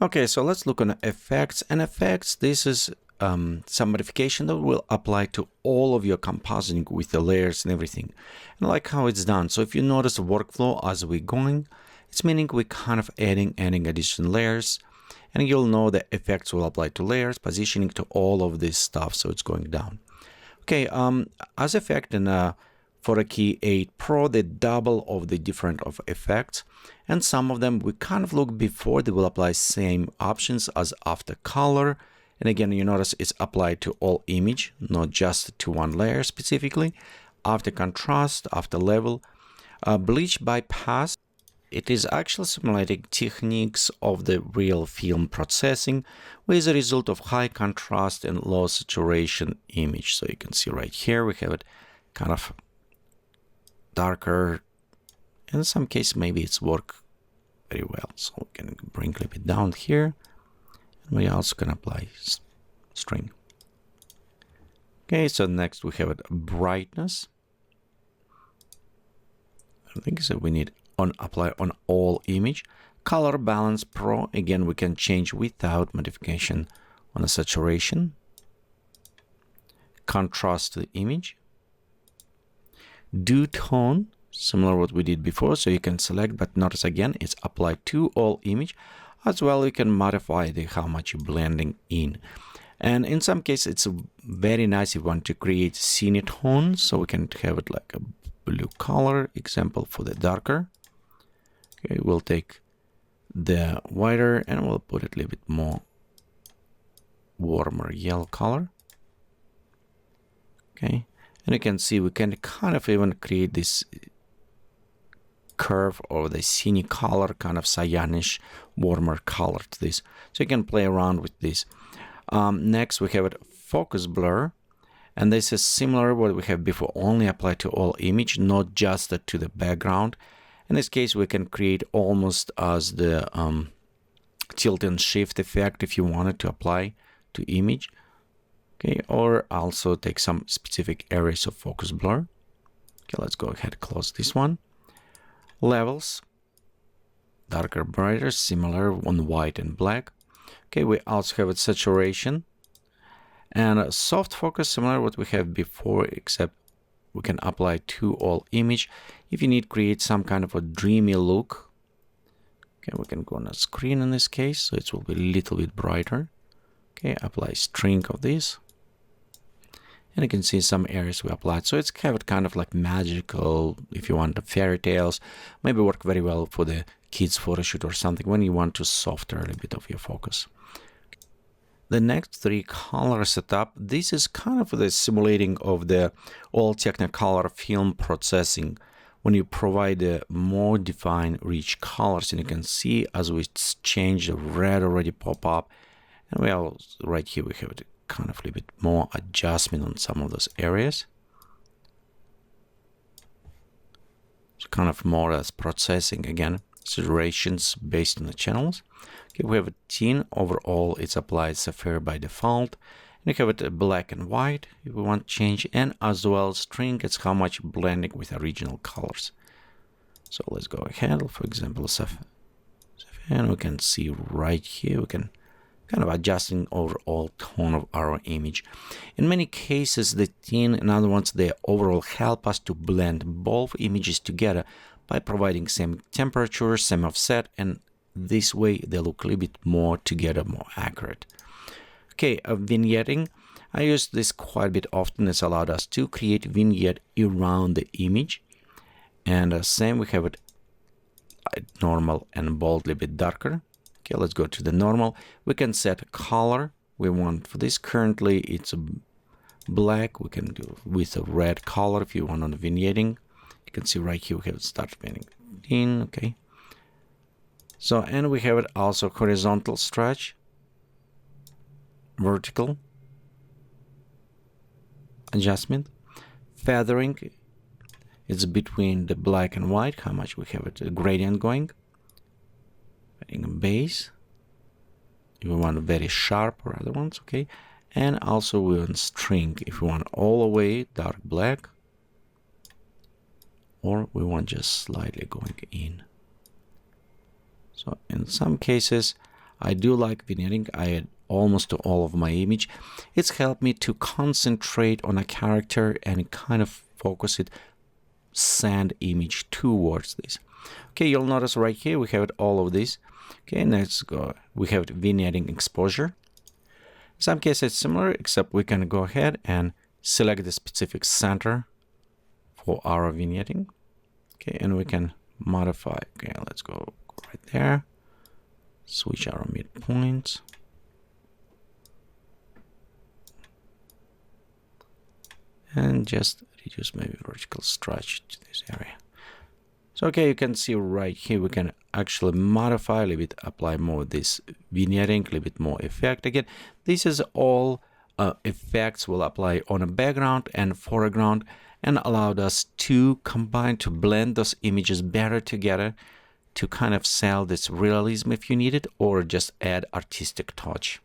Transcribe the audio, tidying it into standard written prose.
Okay, so let's look on effects. And effects, this is some modification that will apply to all of your compositing with the layers and everything. And I like how it's done. So if you notice the workflow as we're going, it's meaning we're kind of adding additional layers. And you'll know that effects will apply to layers, positioning to all of this stuff. So it's going down. Okay, as effect in Photokey 8 Pro, they double of the different of effects, and some of them we kind of look before they will apply same options as after color. And again, you notice it's applied to all image, not just to one layer specifically. After contrast, after level, bleach bypass. It is actually simulating techniques of the real film processing with a result of high contrast and low saturation image. So you can see right here, we have it kind of darker. In some case, maybe it's work very well. So we can bring a little bit down here. And we also can apply string. Okay, so next we have it brightness. I think so we need apply on all image. Color balance pro, again we can change without modification on the saturation. Contrast to the image. Do tone, similar what we did before, so you can select, but notice again it's applied to all image. As well, you can modify how much you're blending in. And in some cases it's very nice if you want to create scene tone, so we can have it like a blue color, example for the darker. Okay, we'll take the whiter and we'll put it a little bit more warmer yellow color. Okay, and you can see we can kind of even create this curve or the scene color, kind of cyanish, warmer color to this. So you can play around with this. Next we have it focus blur. And this is similar what we have before, only applied to all image, not just to the background. In this case, we can create almost as the tilt and shift effect if you wanted to apply to image. Okay, or also take some specific areas of focus blur. Okay, let's go ahead and close this one. Levels, darker, brighter, similar on white and black. Okay, we also have a saturation. And a soft focus, similar to what we have before, except we can apply to all image. If you need to create some kind of a dreamy look, okay, we can go on a screen in this case, so it will be a little bit brighter. Okay, apply string of this. And you can see some areas we applied. So it's kind of like magical, if you want the fairy tales, maybe work very well for the kids photo shoot or something when you want to soften a little bit of your focus. The next three color setup, this is kind of the simulating of the all Technicolor film processing when you provide a more defined rich colors. And you can see as we change, the red already pop up, and we are right here we have it kind of a little bit more adjustment on some of those areas. So kind of more as processing again, situations based on the channels. Okay, we have a tint overall, it's applied sapphire by default. And you have it black and white if we want to change, and as well string, it's how much blending with original colors. So let's go ahead, for example, sapphire, and we can see right here, we can kind of adjusting overall tone of our image. In many cases, the tint and other ones, they overall help us to blend both images together by providing same temperature, same offset, and this way they look a little bit more together, more accurate. Okay, vignetting. I use this quite a bit often. It's allowed us to create vignette around the image. And same, we have it normal and bold, a little bit darker. Okay, let's go to the normal. We can set a color we want for this. Currently, it's a black. We can do with a red color if you want on the vignetting. You can see right here we have start vignetting. Okay. So, and we have it also horizontal stretch, vertical adjustment, feathering. It's between the black and white, how much we have it, a gradient going. Base, if we want very sharp or other ones, okay. And also we want string if we want all the way dark black, or we want just slightly going in. So in some cases, I do like vignetting. I add almost to all of my image. It's helped me to concentrate on a character and kind of focus it, send image towards this. Okay, you'll notice right here we have all of this. Okay, let's go. We have vignetting exposure. In some cases it's similar, except we can go ahead and select the specific center for our vignetting. Okay, and we can modify. Okay, let's go right there. Switch our midpoints. And just reduce maybe vertical stretch to this area. So, okay, you can see right here, we can actually modify a little bit, apply more of this vignetting, a little bit more effect. Again, this is all effects will apply on a background and foreground, and allowed us to combine, to blend those images better together to kind of sell this realism if you need it, or just add artistic touch.